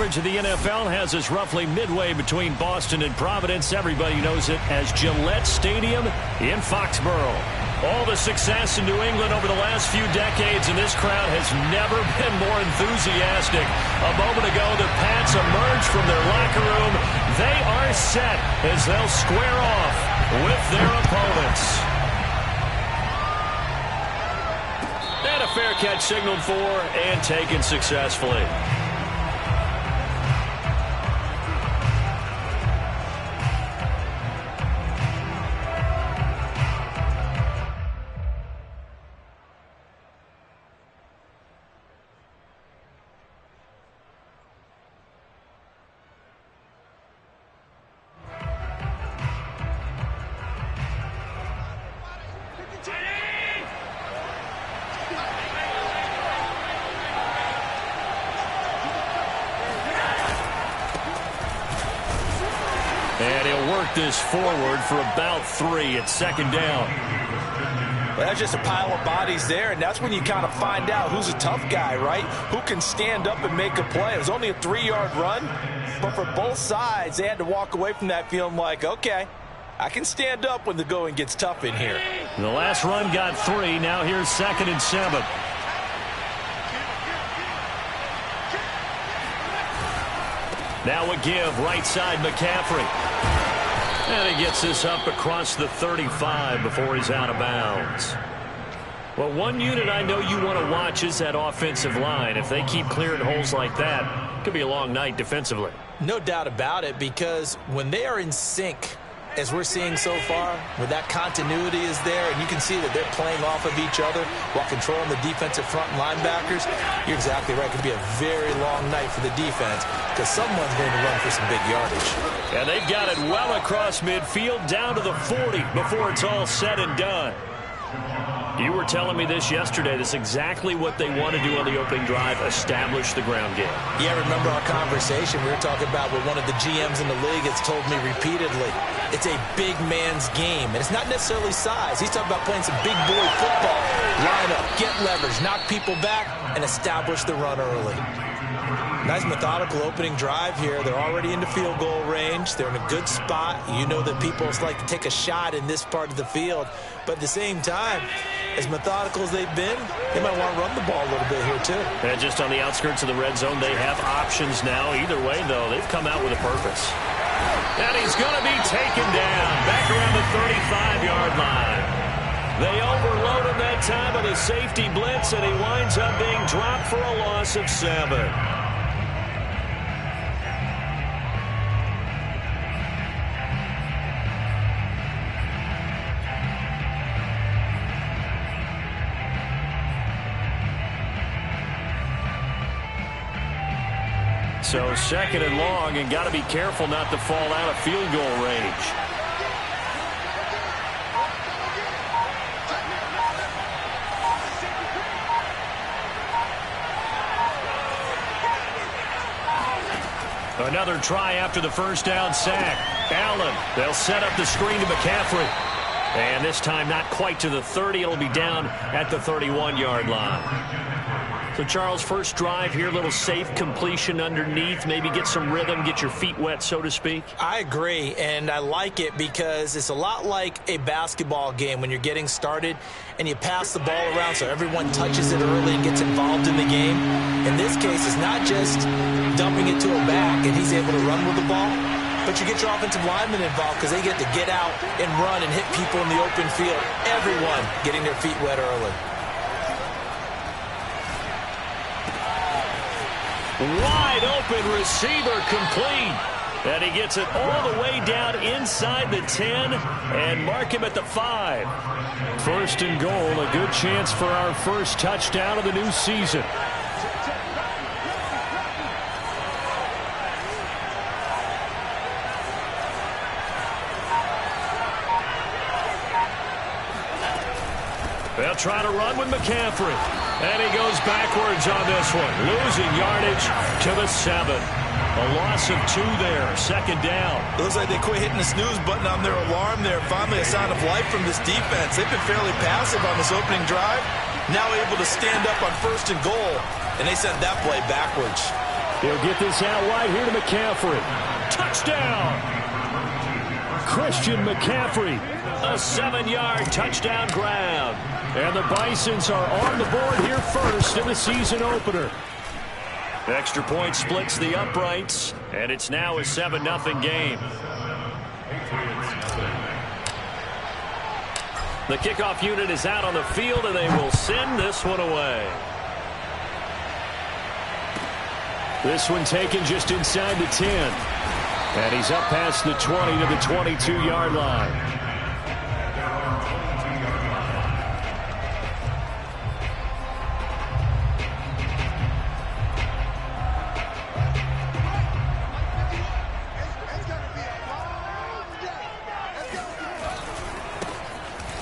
coverage of the NFL has us roughly midway between Boston and Providence. Everybody knows it as Gillette Stadium in Foxborough. All the success in New England over the last few decades, and this crowd has never been more enthusiastic. A moment ago, the Pats emerged from their locker room. They are set as they'll square off with their opponents. And a fair catch signaled for and taken successfully. And he'll work this forward for about 3 at second down. Well, that's just a pile of bodies there, and that's when you kind of find out who's a tough guy, right? Who can stand up and make a play. It was only a 3-yard run, but for both sides, they had to walk away from that feeling like, okay, I can stand up when the going gets tough in here. The last run got 3. Now here's 2nd and 7. Now a give, right side McCaffrey. And he gets this up across the 35 before he's out of bounds. Well, one unit I know you want to watch is that offensive line. If they keep clearing holes like that, it could be a long night defensively. No doubt about it, because when they are in sync, as we're seeing so far, where that continuity is there, and you can see that they're playing off of each other while controlling the defensive front linebackers, you're exactly right. It could be a very long night for the defense because someone's going to run for some big yardage. And they've got it well across midfield down to the 40 before it's all said and done. You were telling me this yesterday. This is exactly what they want to do on the opening drive, establish the ground game. Yeah, remember our conversation? We were talking about what one of the GMs in the league has told me repeatedly. It's a big man's game, and it's not necessarily size. He's talking about playing some big boy football. Line up, get leverage, knock people back, and establish the run early. Nice methodical opening drive here. They're already into field goal range. They're in a good spot. You know that people like to take a shot in this part of the field. But at the same time, as methodical as they've been, they might want to run the ball a little bit here too. And just on the outskirts of the red zone, they have options now. Either way, though, they've come out with a purpose. And he's going to be taken down back around the 35-yard line. They overload him that time with a safety blitz, and he winds up being dropped for a loss of 7. So 2nd and long, and got to be careful not to fall out of field goal range. Another try after the first down sack. Allen, they'll set up the screen to McCaffrey. And this time not quite to the 30. It'll be down at the 31-yard line. So, Charles, first drive here, little safe completion underneath, maybe get some rhythm, get your feet wet, so to speak. I agree, and I like it because it's a lot like a basketball game when you're getting started and you pass the ball around so everyone touches it early and gets involved in the game. In this case, it's not just dumping it to a back and he's able to run with the ball, but you get your offensive linemen involved because they get to get out and run and hit people in the open field. Everyone getting their feet wet early. Wide open receiver complete. And he gets it all the way down inside the 10 and mark him at the 5. 1st and goal, a good chance for our first touchdown of the new season. They'll try to run with McCaffrey. And he goes backwards on this one. Losing yardage to the 7. A loss of 2 there. 2nd down. It looks like they quit hitting the snooze button on their alarm there. Finally a sign of life from this defense. They've been fairly passive on this opening drive. Now able to stand up on 1st and goal. And they sent that play backwards. He'll get this out wide here to McCaffrey. Touchdown! Christian McCaffrey, a 7-yard touchdown grab. And the Bisons are on the board here first in the season opener. Extra point splits the uprights, and it's now a 7-0 game. The kickoff unit is out on the field, and they will send this one away. This one taken just inside the 10. And he's up past the 20 to the 22-yard line.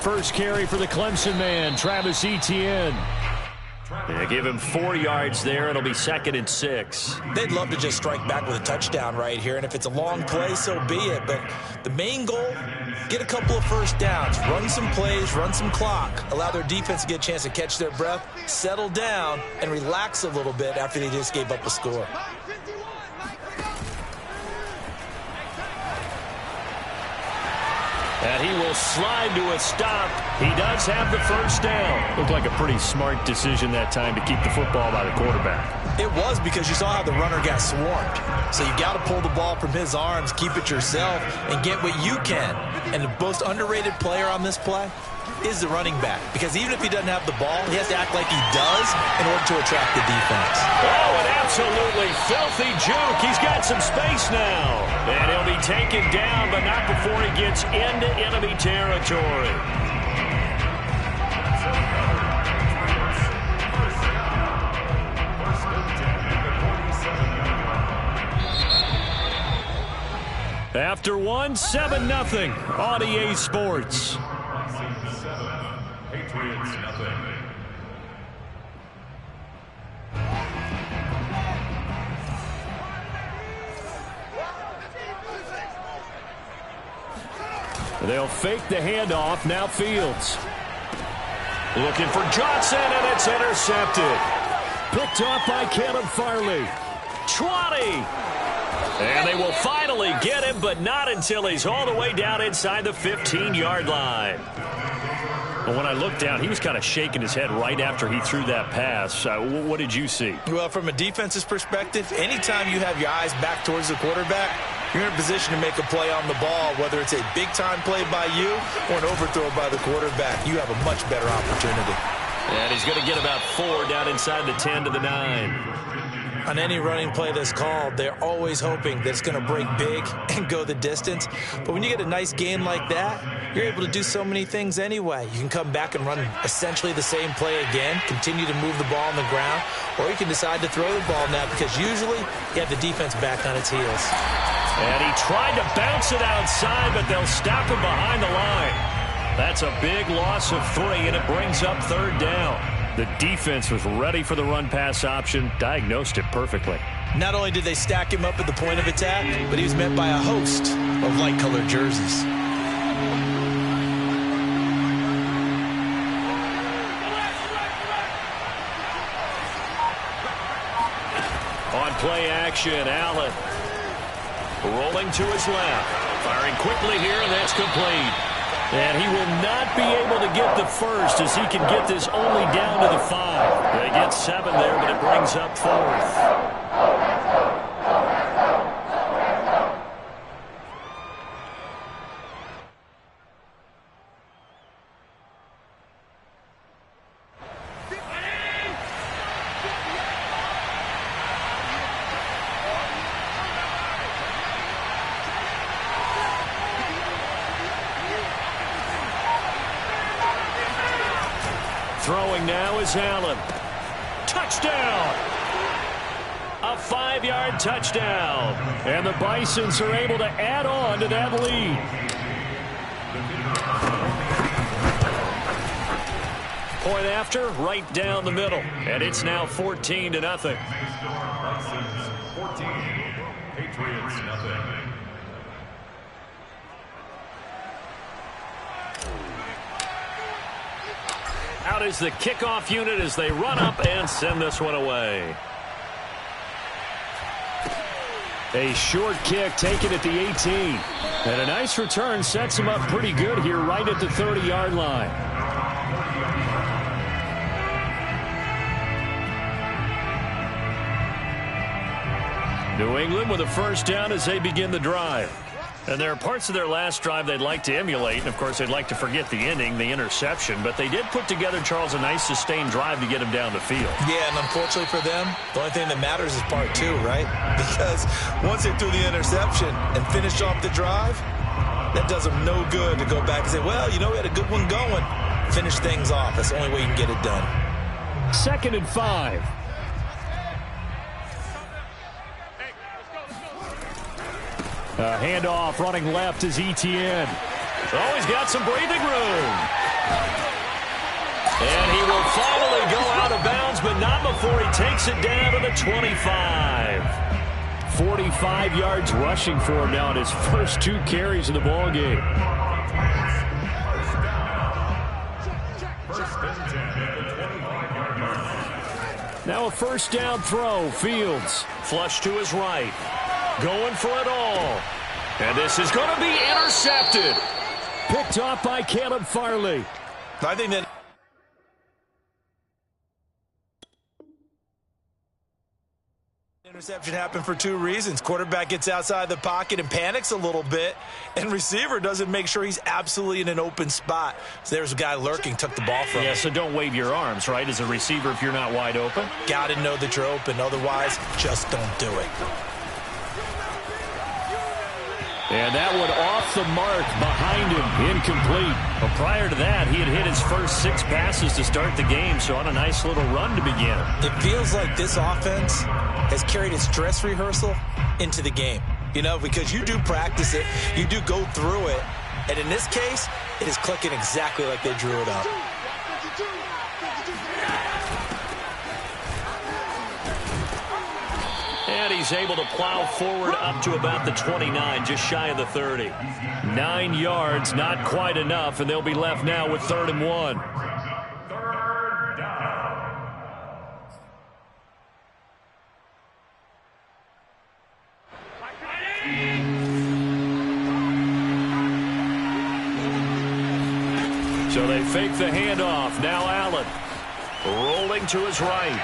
First carry for the Clemson man, Travis Etienne. Yeah, give him 4 yards there. It'll be 2nd and 6. They'd love to just strike back with a touchdown right here, and if it's a long play, so be it. But the main goal, get a couple of first downs, run some plays, run some clock, allow their defense to get a chance to catch their breath, settle down, and relax a little bit after they just gave up a score. And he will slide to a stop. He does have the first down. Looked like a pretty smart decision that time to keep the football by the quarterback. It was, because you saw how the runner got swarmed. So you got to pull the ball from his arms, keep it yourself, and get what you can. And the most underrated player on this play is the running back, because even if he doesn't have the ball, he has to act like he does in order to attract the defense. Oh, an absolutely filthy juke. He's got some space now. And he'll be taken down, but not before he gets into enemy territory. After 1, 7-0 on EA Sports. Patriots nothing. They'll fake the handoff. Now Fields. Looking for Johnson, and it's intercepted. Picked off by Caleb Farley. 20. And they will finally get him, but not until he's all the way down inside the 15-yard line. But when I looked down, he was kind of shaking his head right after he threw that pass. What did you see? Well, from a defense's perspective, anytime you have your eyes back towards the quarterback, you're in a position to make a play on the ball, whether it's a big-time play by you or an overthrow by the quarterback. You have a much better opportunity. And he's going to get about 4 down inside the 10 to the 9. On any running play that's called, they're always hoping that it's going to break big and go the distance. But when you get a nice game like that, you're able to do so many things anyway. You can come back and run essentially the same play again, continue to move the ball on the ground, or you can decide to throw the ball now, because usually you have the defense back on its heels. And he tried to bounce it outside, but they'll stop him behind the line. That's a big loss of 3, and it brings up 3rd down. The defense was ready for the run-pass option, diagnosed it perfectly. Not only did they stack him up at the point of attack, but he was met by a host of light-colored jerseys. On play action, Allen rolling to his left. Firing quickly here, and that's complete. And he will not be able to get the first, as he can get this only down to the 5. They get 7 there, but it brings up 4th. Throwing now is Allen. Touchdown! A 5-yard touchdown. And the Bisons are able to add on to that lead. Point after, right down the middle. And it's now 14-0. Bisons 14, Patriots nothing. Out is the kickoff unit as they run up and send this one away. A short kick taken at the 18. And a nice return sets him up pretty good here right at the 30-yard line. New England with a first down as they begin the drive. And there are parts of their last drive they'd like to emulate. And, of course, they'd like to forget the ending, the interception. But they did put together, Charles, a nice sustained drive to get him down the field. Yeah, and unfortunately for them, the only thing that matters is part two, right? Because once they threw the interception and finished off the drive, that does them no good to go back and say, well, you know, we had a good one going. Finish things off. That's the only way you can get it done. 2nd and 5. Handoff running left is Etienne. Oh, he's got some breathing room. And he will finally go out of bounds, but not before he takes it down to the 25. 45 yards rushing for him now in his first 2 carries of the ballgame. Now a first down throw. Fields flush to his right. Going for it all. And this is going to be intercepted. Picked off by Caleb Farley. I think that interception happened for 2 reasons. Quarterback gets outside the pocket and panics a little bit, and receiver doesn't make sure he's absolutely in an open spot. So there's a guy lurking, took the ball from him. Yeah, so don't wave your arms, right, as a receiver if you're not wide open. Got to know that you're open. Otherwise, just don't do it. And that one off the mark behind him, incomplete. But prior to that, he had hit his first 6 passes to start the game, so on a nice little run to begin. It feels like this offense has carried its dress rehearsal into the game. You know, because you do practice it, you do go through it, and in this case, it is clicking exactly like they drew it up. And he's able to plow forward up to about the 29, just shy of the 30. 9 yards, not quite enough, and they'll be left now with 3rd and 1. So they fake the handoff. Now Allen rolling to his right.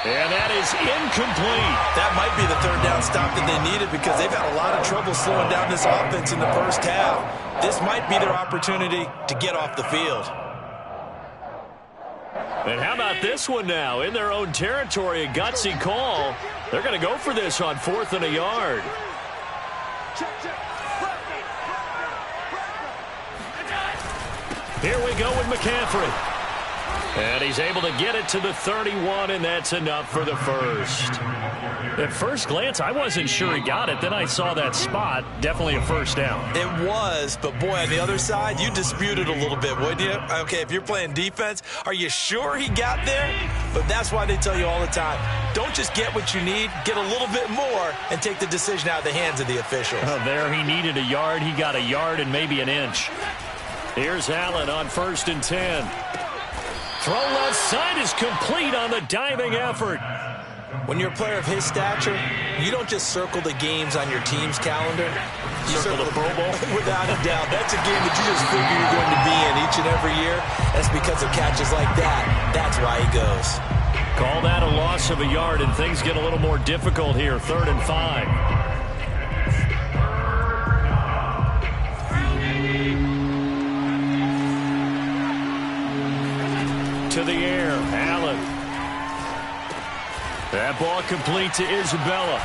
And that is incomplete. That might be the 3rd down stop that they needed because they've had a lot of trouble slowing down this offense in the first half. This might be their opportunity to get off the field. And how about this one now? In their own territory, a gutsy call. They're going to go for this on 4th and a yard. Here we go with McCaffrey. And he's able to get it to the 31, and that's enough for the first. At first glance, I wasn't sure he got it. Then I saw that spot. Definitely a first down. It was, but boy, on the other side, you disputed a little bit, wouldn't you? Okay, if you're playing defense, are you sure he got there? But that's why they tell you all the time, don't just get what you need, get a little bit more, and take the decision out of the hands of the officials. Oh, there he needed a yard. He got a yard and maybe an inch. Here's Allen on 1st and 10. Throw left side is complete on the diving effort. When you're a player of his stature, you don't just circle the games on your team's calendar. You circle the Pro Bowl. Without a doubt. That's a game that you just figure you're going to be in each and every year. That's because of catches like that. That's why he goes. Call that a loss of a yard, and things get a little more difficult here. 3rd and 5. To the air, Allen. That ball complete to Isabella.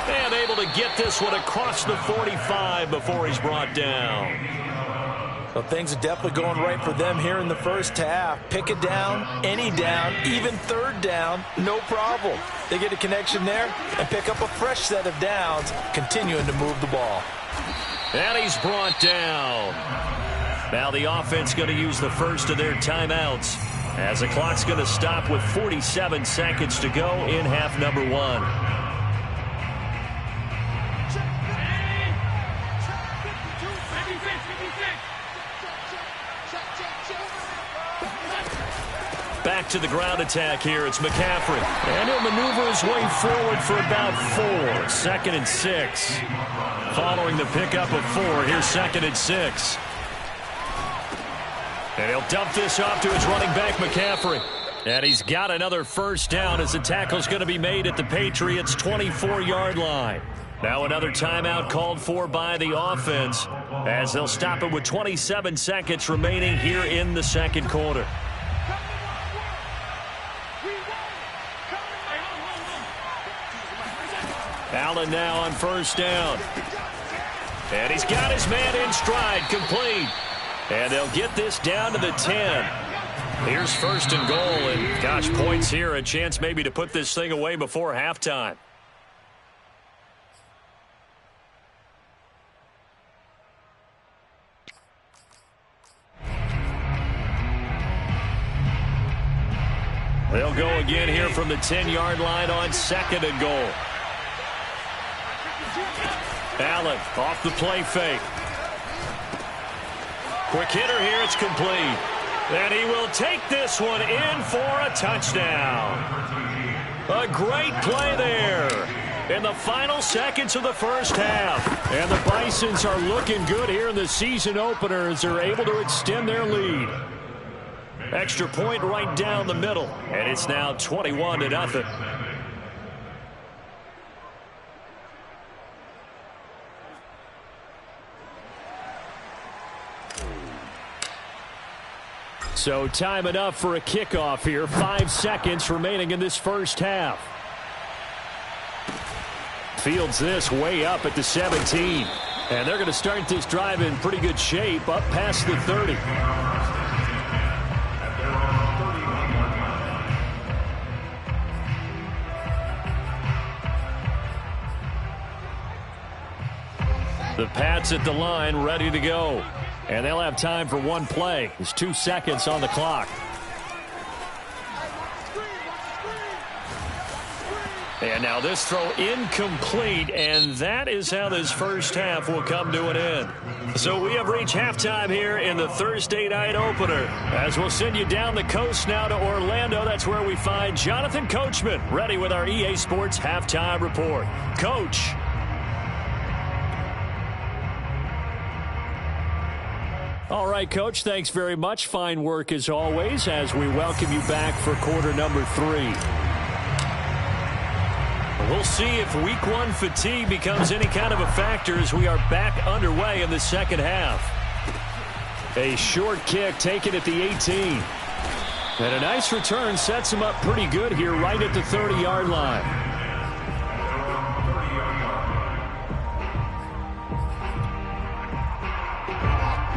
And able to get this one across the 45 before he's brought down. Well, things are definitely going right for them here in the first half. Pick it down, any down, even 3rd down, no problem. They get a connection there and pick up a fresh set of downs, continuing to move the ball. And he's brought down. Now the offense going to use the first of their timeouts, as the clock's going to stop with 47 seconds to go in half number 1. Back to the ground attack here. It's McCaffrey. And he'll maneuver his way forward for about 4. 2nd and 6. Following the pickup of 4, here's 2nd and 6. And he'll dump this off to his running back, McCaffrey. And he's got another first down as the tackle's going to be made at the Patriots' 24-yard line. Now another timeout called for by the offense as they'll stop it with 27 seconds remaining here in the second quarter. Allen now on first down. And he's got his man in stride, complete. And they'll get this down to the 10. Here's 1st and goal, and gosh, points here, a chance maybe to put this thing away before halftime. They'll go again here from the 10-yard line on 2nd and goal. Allen off the play fake. Quick hitter here, it's complete. And he will take this one in for a touchdown. A great play there in the final seconds of the first half. And the Bisons are looking good here in the season opener as they're able to extend their lead. Extra point right down the middle. And it's now 21-0. So time enough for a kickoff here. 5 seconds remaining in this first half. Fields this way up at the 17. And they're going to start this drive in pretty good shape up past the 30. The Pats at the line ready to go. And they'll have time for one play. There's 2 seconds on the clock. And now this throw incomplete, and that is how this first half will come to an end. So we have reached halftime here in the Thursday night opener. As we'll send you down the coast now to Orlando, that's where we find Jonathan Coachman ready with our EA Sports halftime report. Coach. All right, Coach, thanks very much. Fine work as always as we welcome you back for quarter number 3. We'll see if week 1 fatigue becomes any kind of a factor as we are back underway in the second half. A short kick taken at the 18. And a nice return sets him up pretty good here right at the 30-yard line.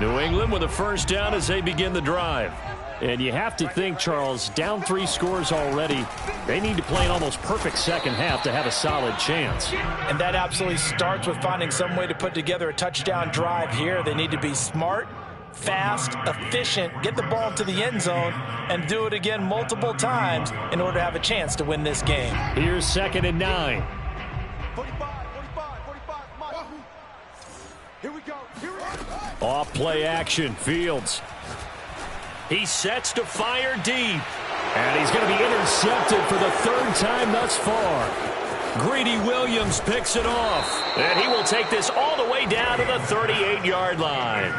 New England with a first down as they begin the drive. And you have to think, Charles, down 3 scores already. They need to play an almost perfect second half to have a solid chance. And that absolutely starts with finding some way to put together a touchdown drive here. They need to be smart, fast, efficient, get the ball to the end zone, and do it again multiple times in order to have a chance to win this game. Here's 2nd and 9. 45, come on. Here we go. Off play action, Fields. He sets to fire deep. And he's going to be intercepted for the 3rd time thus far. Greedy Williams picks it off. And he will take this all the way down to the 38-yard line.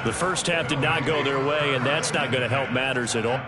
The first half did not go their way, and that's not going to help matters at all.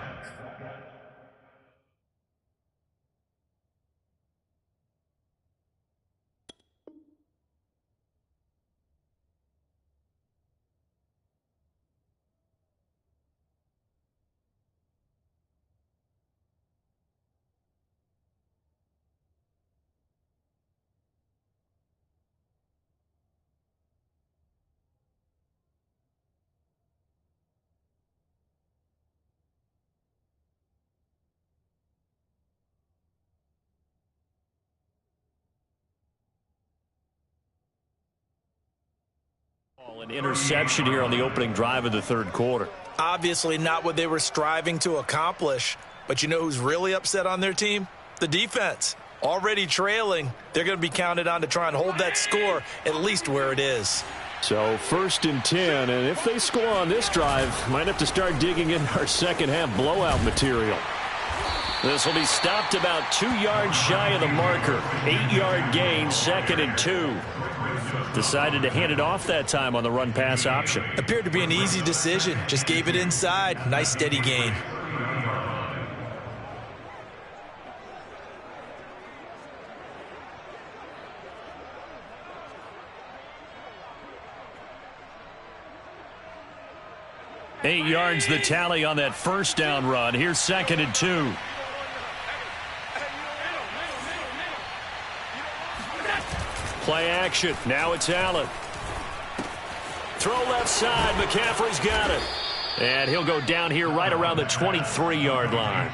An interception here on the opening drive of the 3rd quarter. Obviously not what they were striving to accomplish. But you know who's really upset on their team? The defense. Already trailing. They're going to be counted on to try and hold that score at least where it is. So 1st and 10, and if they score on this drive, might have to start digging in our second half blowout material. This will be stopped about 2 yards shy of the marker. 8-yard gain, 2nd and 2. Decided to hand it off that time on the run-pass option. Appeared to be an easy decision. Just gave it inside. Nice steady gain. Eight yards the tally on that first down run. Here's 2nd and 2. Play action. Now it's Allen. Throw left side. McCaffrey's got it. And he'll go down here right around the 23-yard line.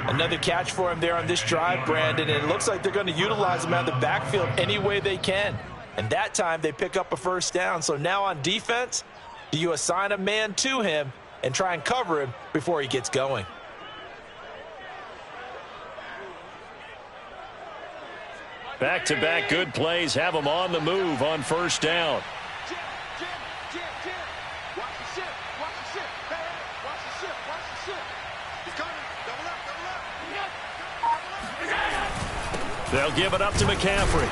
Another catch for him there on this drive, Brandon. And it looks like they're going to utilize him out of the backfield any way they can. And that time they pick up a first down. So now on defense, do you assign a man to him and try and cover him before he gets going? Back-to-back good plays have them on the move on first down. They'll give it up to McCaffrey.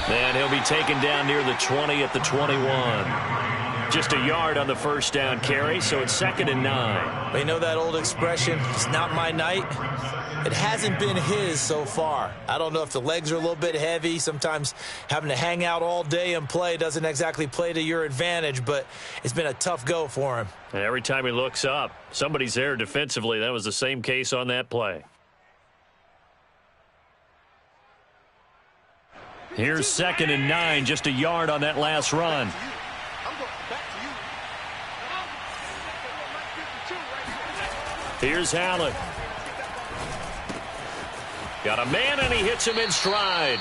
And he'll be taken down near the 20 at the 21. Just a yard on the first down carry, so it's 2nd and 9. You know that old expression, it's not my night? It hasn't been his so far. I don't know if the legs are a little bit heavy. Sometimes having to hang out all day and play doesn't exactly play to your advantage, but it's been a tough go for him. And every time he looks up, somebody's there defensively. That was the same case on that play. Here's 2nd and 9, just a yard on that last run. Here's Allen. Got a man, and he hits him in stride.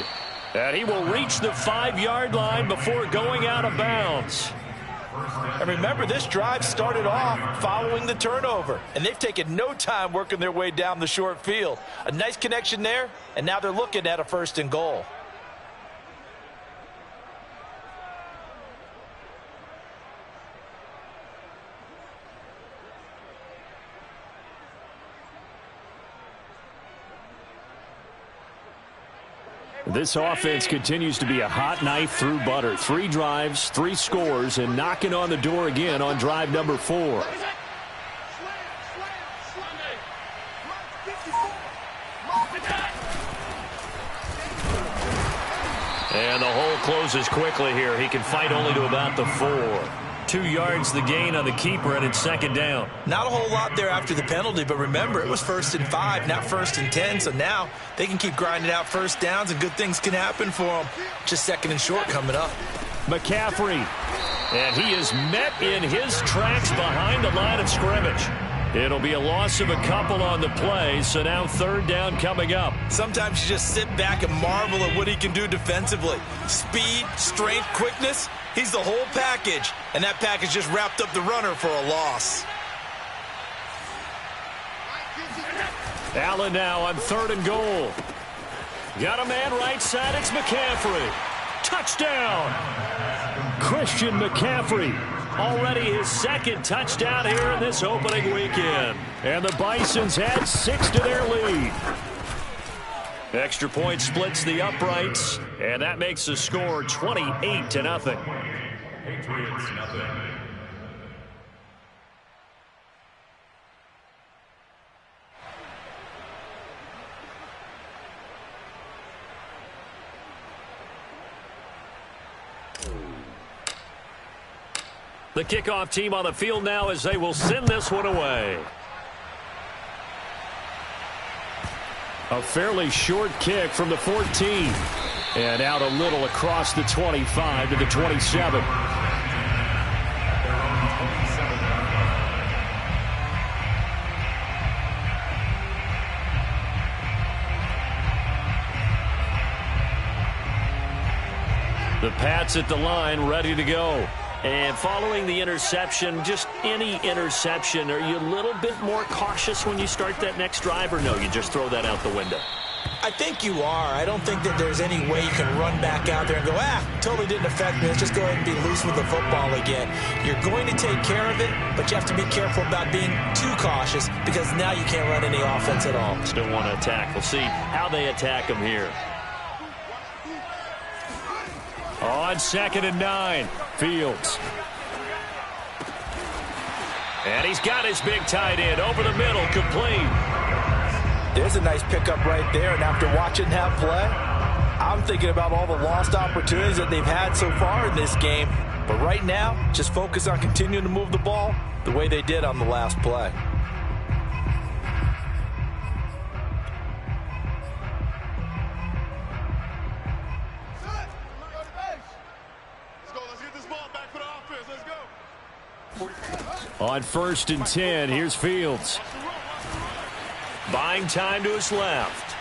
And he will reach the 5-yard line before going out of bounds. And remember, this drive started off following the turnover, and they've taken no time working their way down the short field. A nice connection there, and now they're looking at a 1st and goal. This offense continues to be a hot knife through butter. 3 drives, 3 scores, and knocking on the door again on drive number 4. And the hole closes quickly here. He can fight only to about the 4. 2 yards the gain on the keeper, and it's 2nd down. Not a whole lot there after the penalty, but remember, it was 1st and 5, not 1st and 10. So now they can keep grinding out first downs, and good things can happen for them. Just 2nd and short coming up. McCaffrey, and he is met in his tracks behind the line of scrimmage. It'll be a loss of a couple on the play, so now 3rd down coming up. Sometimes you just sit back and marvel at what he can do defensively. Speed, strength, quickness, he's the whole package. And that package just wrapped up the runner for a loss. Allen now on 3rd and goal. Got a man right side, it's McCaffrey. Touchdown! Christian McCaffrey. Already his 2nd touchdown here in this opening weekend. And the Bisons add 6 to their lead. Extra point splits the uprights, and that makes the score 28-0. Patriots nothing. The kickoff team on the field now as they will send this one away. A fairly short kick from the 14. And out a little across the 25 to the 27. The Pats at the line, ready to go. And following the interception, just any interception, are you a little bit more cautious when you start that next drive, or no, you just throw that out the window? I think you are. I don't think that there's any way you can run back out there and go, totally didn't affect me. Let's just go ahead and be loose with the football again. You're going to take care of it, but you have to be careful about being too cautious because now you can't run any offense at all. Still want to attack. We'll see how they attack him here. On 2nd and 9, Fields. And he's got his big tight end over the middle, complete. There's a nice pickup right there, and after watching that play, I'm thinking about all the lost opportunities that they've had so far in this game. But right now, just focus on continuing to move the ball the way they did on the last play. On 1st and 10, here's Fields. Buying time to his left.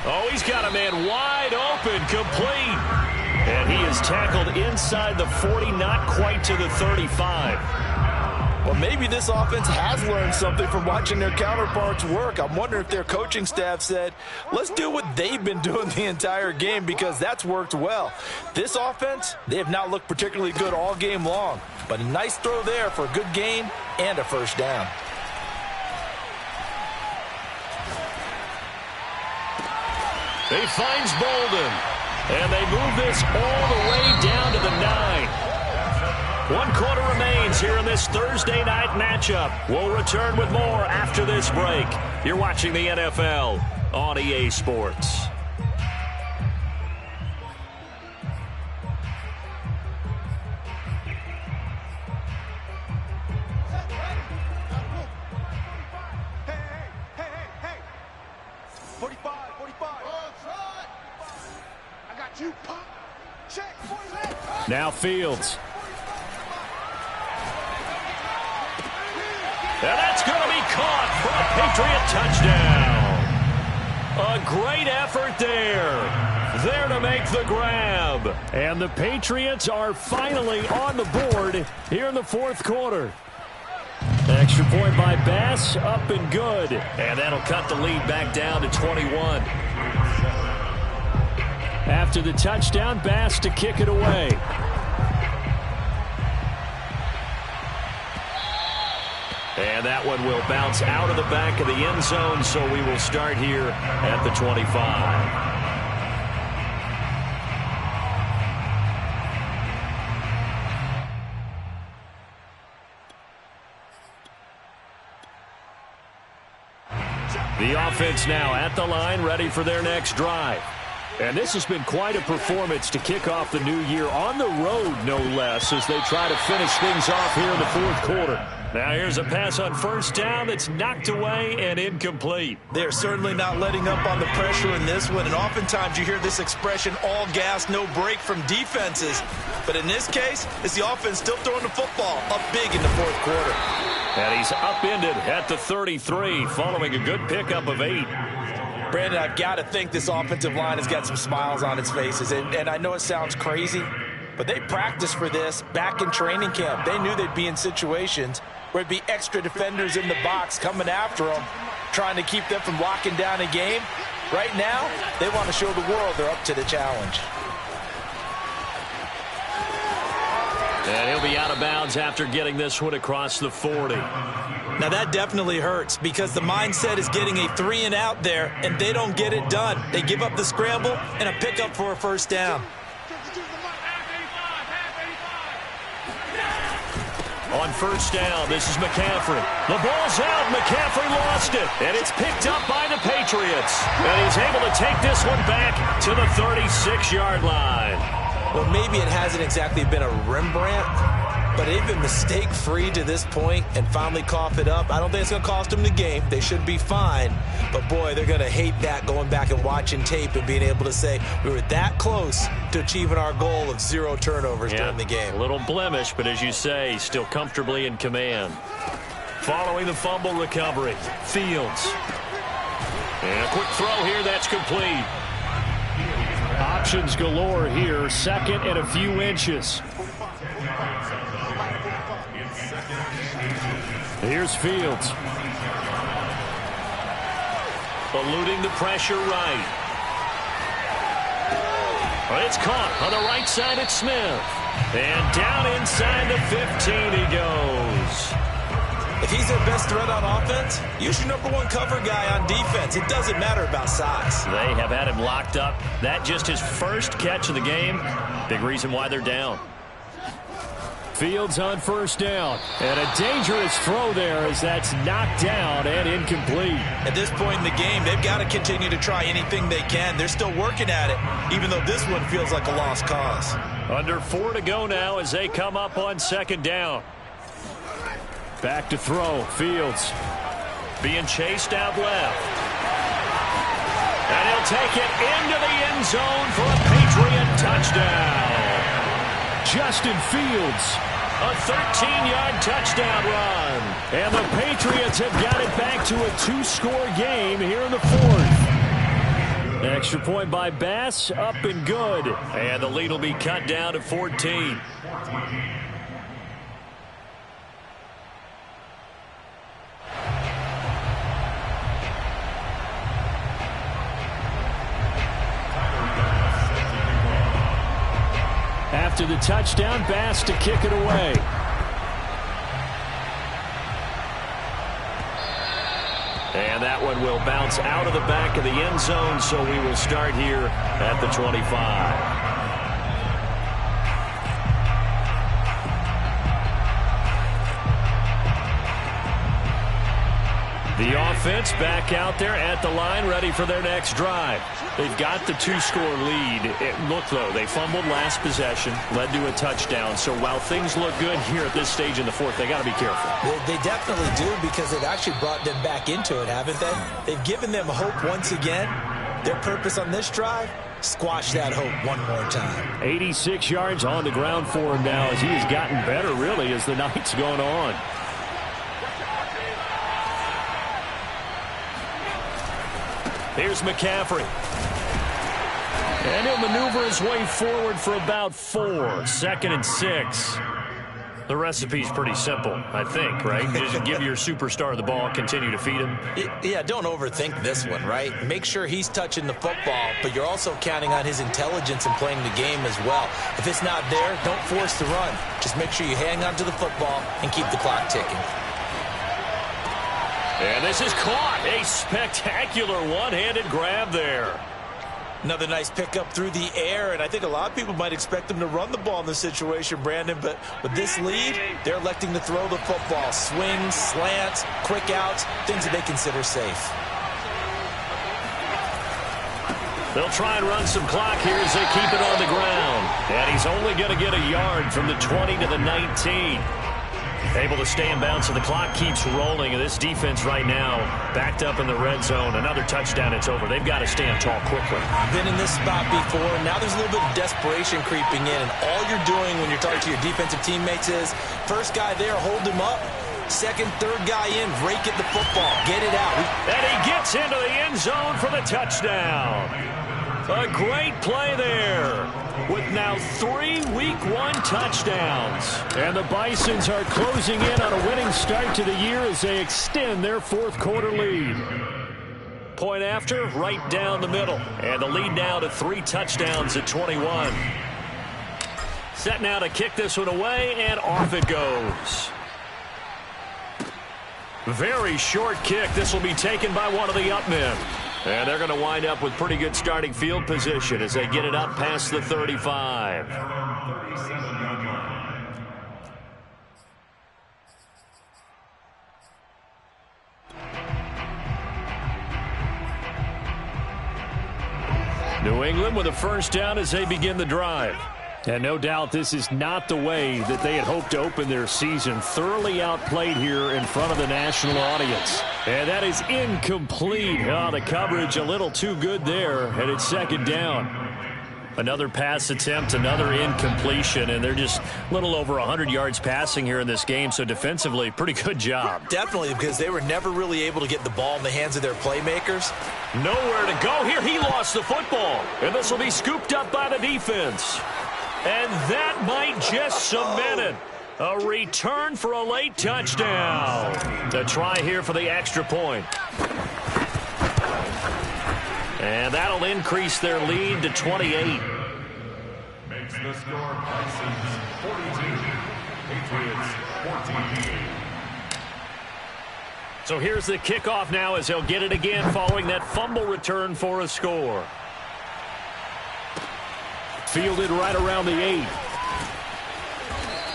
Oh, he's got a man wide open, complete. And he is tackled inside the 40, not quite to the 35. Well, maybe this offense has learned something from watching their counterparts work. I'm wondering if their coaching staff said, let's do what they've been doing the entire game because that's worked well. This offense, they have not looked particularly good all game long. But a nice throw there for a good gain and a first down. He finds Bolden. And they move this all the way down to the 9. 1 quarter remains here in this Thursday night matchup. We'll return with more after this break. You're watching the NFL on EA Sports. Now Fields. And that's going to be caught for a Patriot touchdown. A great effort there. There to make the grab. And the Patriots are finally on the board here in the 4th quarter. Extra point by Bass, up and good. And that'll cut the lead back down to 21. After the touchdown, Bass to kick it away. And that one will bounce out of the back of the end zone, so we will start here at the 25. The offense now at the line, ready for their next drive. And this has been quite a performance to kick off the new year on the road, no less, as they try to finish things off here in the 4th quarter. Now here's a pass on 1st down that's knocked away and incomplete. They're certainly not letting up on the pressure in this one, and oftentimes you hear this expression, all gas, no break from defenses. But in this case, it's the offense still throwing the football up big in the 4th quarter. And he's upended at the 33, following a good pickup of 8. Brandon, I've got to think this offensive line has got some smiles on its faces. And I know it sounds crazy, but they practiced for this back in training camp. They knew they'd be in situations where it'd be extra defenders in the box coming after them, trying to keep them from locking down a game. Right now, they want to show the world they're up to the challenge. And he'll be out of bounds after getting this one across the 40. Now that definitely hurts because the mindset is getting a 3 and out there, and they don't get it done. They give up the scramble and a pickup for a first down. On 1st down, this is McCaffrey. The ball's out. McCaffrey lost it. And it's picked up by the Patriots. And he's able to take this one back to the 36-yard line. Well, maybe it hasn't exactly been a Rembrandt, but they've been mistake-free to this point and finally cough it up. I don't think it's going to cost them the game. They should be fine. But, boy, they're going to hate that going back and watching tape and being able to say we were that close to achieving our goal of 0 turnovers during the game. A little blemish, but as you say, still comfortably in command. Following the fumble recovery, Fields. And a quick throw here, that's complete. Options galore here, 2nd and a few inches. Here's Fields. Eluding the pressure right. It's caught on the right side at Smith. And down inside the 15 he goes. If he's their best threat on offense, use your number one cover guy on defense. It doesn't matter about size. They have had him locked up. That just his first catch of the game. Big reason why they're down. Fields on first down. And a dangerous throw there as that's knocked down and incomplete. At this point in the game, they've got to continue to try anything they can. They're still working at it, even though this one feels like a lost cause. Under 4 to go now as they come up on second down. Back to throw. Fields being chased out left. And he'll take it into the end zone for a Patriot touchdown. Justin Fields. A 13-yard touchdown run. And the Patriots have got it back to a 2-score game here in the fourth. Extra point by Bass, up and good. And the lead will be cut down to 14. After the touchdown, Bass to kick it away. And that one will bounce out of the back of the end zone, so we will start here at the 25. The offense back out there at the line, ready for their next drive. They've got the 2-score lead. Look, though, they fumbled last possession, led to a touchdown. So while things look good here at this stage in the fourth, they got to be careful. They definitely do, because they've actually brought them back into it, haven't they? They've given them hope once again. Their purpose on this drive, squash that hope one more time. 86 yards on the ground for him now as he has gotten better, really, as the night's going on. Here's McCaffrey. And he'll maneuver his way forward for about 4. 2nd and 6. The recipe's pretty simple, I think, right? Just give your superstar the ball, continue to feed him. Yeah, don't overthink this one, right? Make sure he's touching the football, but you're also counting on his intelligence in playing the game as well. If it's not there, don't force the run. Just make sure you hang on to the football and keep the clock ticking. And this is caught. A spectacular one-handed grab there. Another nice pickup through the air, and I think a lot of people might expect them to run the ball in this situation, Brandon, but with this lead, they're electing to throw the football. Swings, slants, quick outs, things that they consider safe. They'll try and run some clock here as they keep it on the ground. And he's only going to get a yard from the 20 to the 19. Able to stay in bounds, so the clock keeps rolling. And this defense right now backed up in the red zone. Another touchdown, it's over. They've got to stand tall quickly. Been in this spot before. Now there's a little bit of desperation creeping in. And all you're doing when you're talking to your defensive teammates is, first guy there, hold him up. Second, third guy in, rake at the football. Get it out. And he gets into the end zone for the touchdown. A great play there, with now 3 Week 1 touchdowns. And the Bisons are closing in on a winning start to the year as they extend their fourth quarter lead. Point after, right down the middle. And the lead now to 3 touchdowns at 21. Set now to kick this one away, and off it goes. Very short kick. This will be taken by one of the up men. And they're going to wind up with pretty good starting field position as they get it up past the 35. New England with a first down as they begin the drive. And no doubt this is not the way that they had hoped to open their season. Thoroughly outplayed here in front of the national audience. And that is incomplete. Oh, the coverage a little too good there, and it's second down. Another pass attempt, another incompletion, and they're just a little over 100 yards passing here in this game, so defensively, pretty good job. Definitely, because they were never really able to get the ball in the hands of their playmakers. Nowhere to go here. He lost the football, and this will be scooped up by the defense. And that might just cement it. A return for a late touchdown. The try here for the extra point. And that'll increase their lead to 28. Makes the score Bisons 42, Patriots 14. So here's the kickoff now as he'll get it again following that fumble return for a score. Fielded right around the 8.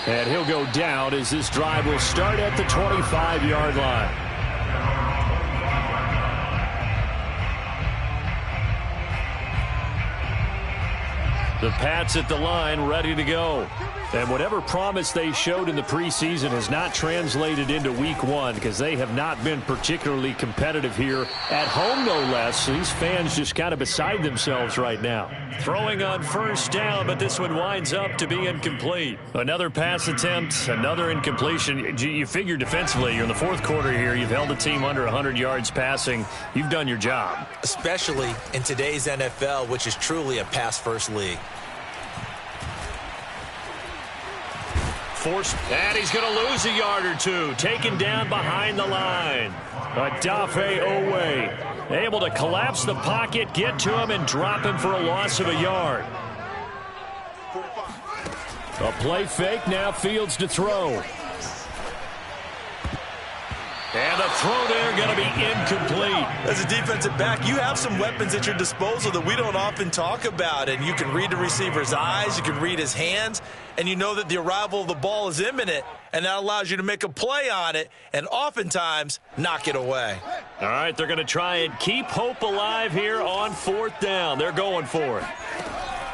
And he'll go down as this drive will start at the 25-yard line. The Pats at the line, ready to go. And whatever promise they showed in the preseason has not translated into week 1 because they have not been particularly competitive here at home, no less. These fans just kind of beside themselves right now. Throwing on first down, but this one winds up to be incomplete. Another pass attempt, another incompletion. You figure defensively, you're in the fourth quarter here. You've held the team under 100 yards passing. You've done your job. Especially in today's NFL, which is truly a pass-first league. Forced, and he's going to lose a yard or two. Taken down behind the line. Adafe Owe able to collapse the pocket, get to him, and drop him for a loss of a yard. A play fake, now Fields to throw. And the throw there going to be incomplete. As a defensive back, you have some weapons at your disposal that we don't often talk about. And you can read the receiver's eyes, you can read his hands, and you know that the arrival of the ball is imminent, and that allows you to make a play on it and oftentimes knock it away. All right, they're going to try and keep hope alive here on 4th down. They're going for it.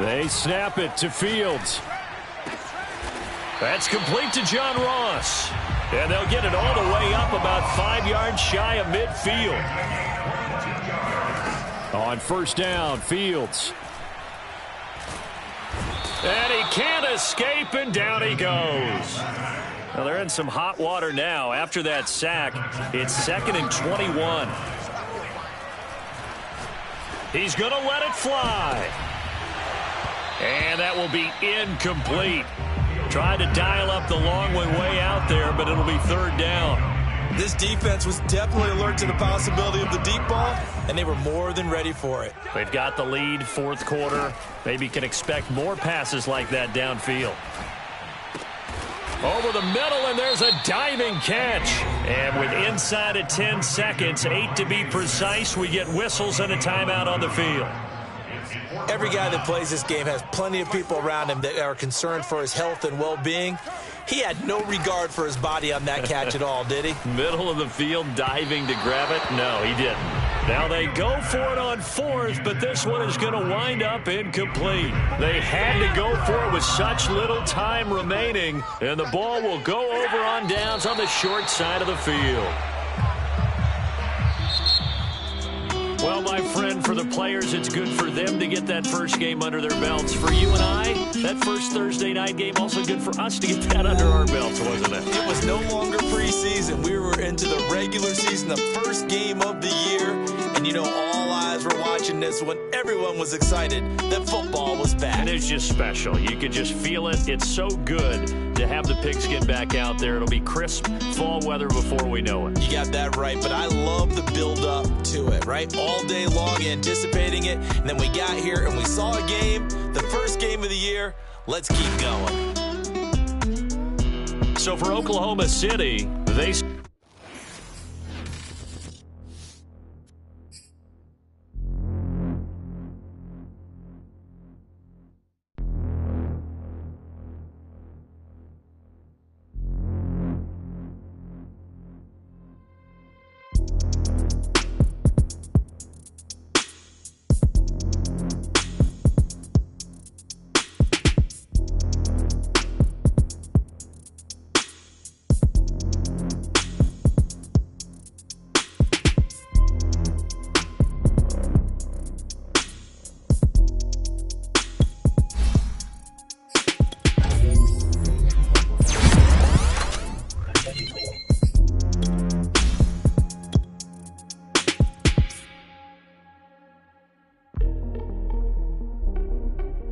They snap it to Fields. That's complete to John Ross. And they'll get it all the way up about 5 yards shy of midfield. On first down, Fields. And he can't escape, and down he goes. Well, they're in some hot water now. After that sack, it's 2nd and 21. He's going to let it fly. And that will be incomplete. Tried to dial up the long way out there, but it'll be 3rd down. This defense was definitely alert to the possibility of the deep ball, and they were more than ready for it. They've got the lead, 4th quarter. Maybe can expect more passes like that downfield. Over the middle, and there's a diving catch. And with inside of 10 seconds, 8 to be precise, we get whistles and a timeout on the field. Every guy that plays this game has plenty of people around him that are concerned for his health and well-being. He had no regard for his body on that catch at all, did he? Middle of the field, diving to grab it? No, he didn't. Now they go for it on 4th, but this one is going to wind up incomplete. They had to go for it with such little time remaining, and the ball will go over on downs on the short side of the field. Well, my friend, for the players, it's good for them to get that first game under their belts. For you and I, that first Thursday night game, also good for us to get that under our belts, wasn't it? It was no longer preseason. We were into the regular season, the first game of the year. And, you know, all eyes were watching this one. Everyone was excited that football was back. And it's just special. You could just feel it. It's so good to have the pigskin back out there. It'll be crisp fall weather before we know it. You got that right, but I love the build-up to it, right? All day long anticipating it, and then we got here and we saw a game, the first game of the year. Let's keep going. So for Oklahoma City, they